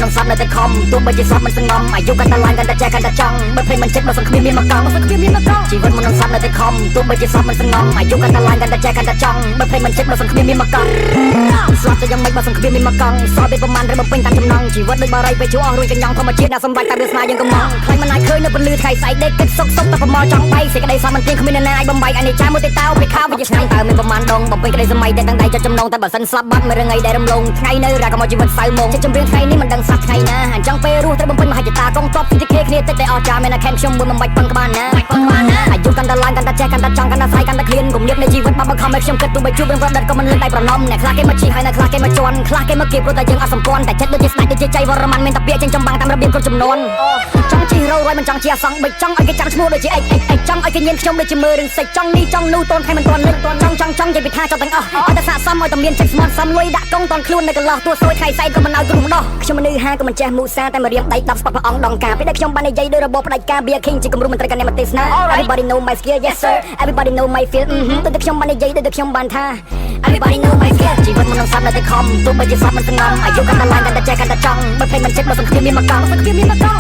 នឹងសាប់នៅតែខំទោះបីជាសាប់មិនសងំអាយុកាន់តែឡើងកាន់តែចែកកាន់តែចង់បើភ្លេចមិនចិត្តមកសង្គ្រាមមានមកកង់ជីវិតមុននឹងសាប់នៅតែខំទោះបីជាសាប់មិនសងំអាយុកាន់តែឡើងកាន់តែចែកកាន់តែចង់បើភ្លេចមិនចិត្តមកសង្គ្រាមមានមកកង់ស្លាប់តែយ៉ាងម៉េចមកសង្គ្រាមមានមកកង់សល់ពេលប្រមាណឬបំពេញតាមចំណងជីវិតដូចបារីពេលជួអស់រួចកញ្ញងធម្មជាតិអ្នកសម្រេចតែវាស្នាយើងកំងខ្លាញ់មិនអាចឃើញនៅពលឺថ្ងៃស្អែកដេកគិតសុកសុកតែប្រមល់ចង់bayសេចក្តីសោះមិនទៀងគ្មានអ្នកណាអាចបំបីអានេះចាមួយទេតោពេលខោវាឆ្ងាញ់តើមានប្រមាណដងបំពេញក្តីសម័យតែទាំងដៃចិត្តចំណងតែបើសិនស្លាប់បាត់មួយរងៃដែលរំលងថ្ងៃនៅរកមកជីវិតសៅមកចិត្តចម្រៀងថ្ងៃនេះមិនដឹងសោះថ្ងៃណាអញ្ចឹងពេលរស់ត្រូវបំពេញមហិច្ឆតាកងទ័ពពីគេគ្នាតិចតែអស់ចាមានតែខែនខ្ញុំមួយមិនបាច់ប៉ុនក្បាលណាអាយុកាន់តែឡើងកាន់តែចេះកាន់តែចង់កាន់តែស្អែកកាន់តែឃ្លានគំនិតនៃជីវិតបាបខំឲ្យខ្ញុំគិតទោះបីជួបរឿងប្រឌិតក៏មិនលឿនដៃប្រណំអ្នកខ្លះគេមកជីហើយអ្នកខ្លះគេមកជន់ខ្លះគេមកគៀបព្រោះតែយើងអត់សម្ព័ន្ធតែចិត្តដូចជាស្ដេចដូចជាចៃវរ្ម័នមានតែពាក្យចេញចំបាំងតាមរបៀបគ្រប់ចំនួនចង់ជីរោរយមិនចង់ជាអសង្ឃបិចចង់ឲ្យគេចាំឈ្មោះដូចជាអិចចង់ឲ្យគេញៀនខ្ញុំដូចជាមើលរឿងសេចចង់នេះចង់នោះតូនខែមិនទាន់លិចចង់និយាយពីថាចង់ទាំងអស់ឲ្យតែស័កសមឲ្យតែមានចិត្តស្មត់សមលុយដាក់កងតន់ខ្លួននៅកន្លោះទួសួយថ្ងៃស្អែកក៏មិនឲ្យគ្រោះដោះខ្ញុំមនុស្សហាក៏មិនចេះមូសាតែមករៀមដៃ10ស្ពតព្រះអង្គដងការពេលដែលខ្ញុំបាននិយាយដោយរបបផ្ដាច់ការ Be a King ជាគំរូមន្ត្រីកណ្ដាលទេសនា Everybody know my skill yes sir Everybody know my feel ទៅតែខ្ញុំបាននិយាយដោយតែខ្ញុំបានថា Everybody know my skill ជីវិតមិននឹងសាប់នៅតែខំទោះបីជាសាប់មិនសងំអាយុកាន់តែឡើងកាន់តែចេះកាន់តែចង់បើភ្លេចមិនចិត្តមកសង្គ្រាមមានមកកង់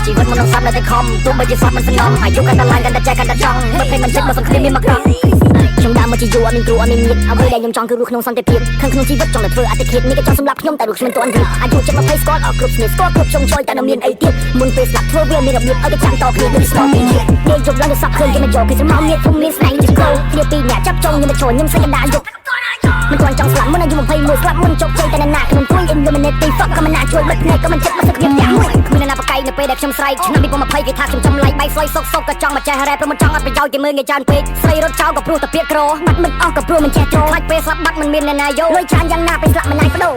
ជីវិតមិននឹងសាប់នៅតែខំទោះបីជាសាប់មិនសងំអាយុកាន់តែឡើងកាន់តែចេះកាន់តែចង់បើភ្លេចមិនចិត្តមកសង្គ្រាមមានមកកង់ខ្ញុំដើរមកជាយូរអត់មានគ្រូអត់មានញាតិអ្វីដែលខ្ញុំចង់គឺរស់ក្នុងសន្តិភាពខាងក្នុងជីវិតចង់តែធ្វើអតិថិនេះក៏ចង់សម្រាប់ខ្ញុំតែរស់គ្មានទាន់ទៀតអាយុចិត្ត20ស្គាល់អស់គ្រប់ស្នេហ៍ស្គាល់គ្រប់ចុងចុយតែនៅមានអីទៀតមុនពេលស្លាប់ធ្វើវាមានរបៀបឲ្យគេចាំតគ្នាដូចស្គាល់ពីនេះយើងជប់ឡើងទៅសក់ឃើញគេមកយកគេស្រមោលមានធំមានស្នែងជាគោគ្នាពីរអ្នកចាប់ចុងខ្ញុំមកចូលខ្ញុំសេចក្ដីយកមិនទាន់ចង់ស្លាប់មុនអាយុ21ស្លាប់មុនជោគជ័យតែអ្នកណាខ្ញុំទួយ eliminate fuck ក៏មិនណាជួយបិទភ្នែកក៏មិនចិត្តមកសក្តិទាំងមួយគ្មានអ្នកណាប្រកែកនៅពេលដែលខ្ញុំស្រែកឆ្នាំ2020គេថាខ្ញុំចំឡាយបាយស្លុយសុកក៏ចង់មកចេះរ៉េព្រោះមិនចង់អត់ប្រយោជន៍គេមើលងាយច្រើនពេកស្រីរត់ចោលក៏ព្រោះតែពាក្យក្របាត់មិនអស់ក៏ព្រោះមិនចេះចូលខ្លាចពេលស្លាប់បាត់មិនមានអ្នកណាយកលុយច្រើនយ៉ាងណាពេលស្លាប់មិនណាយបដូរ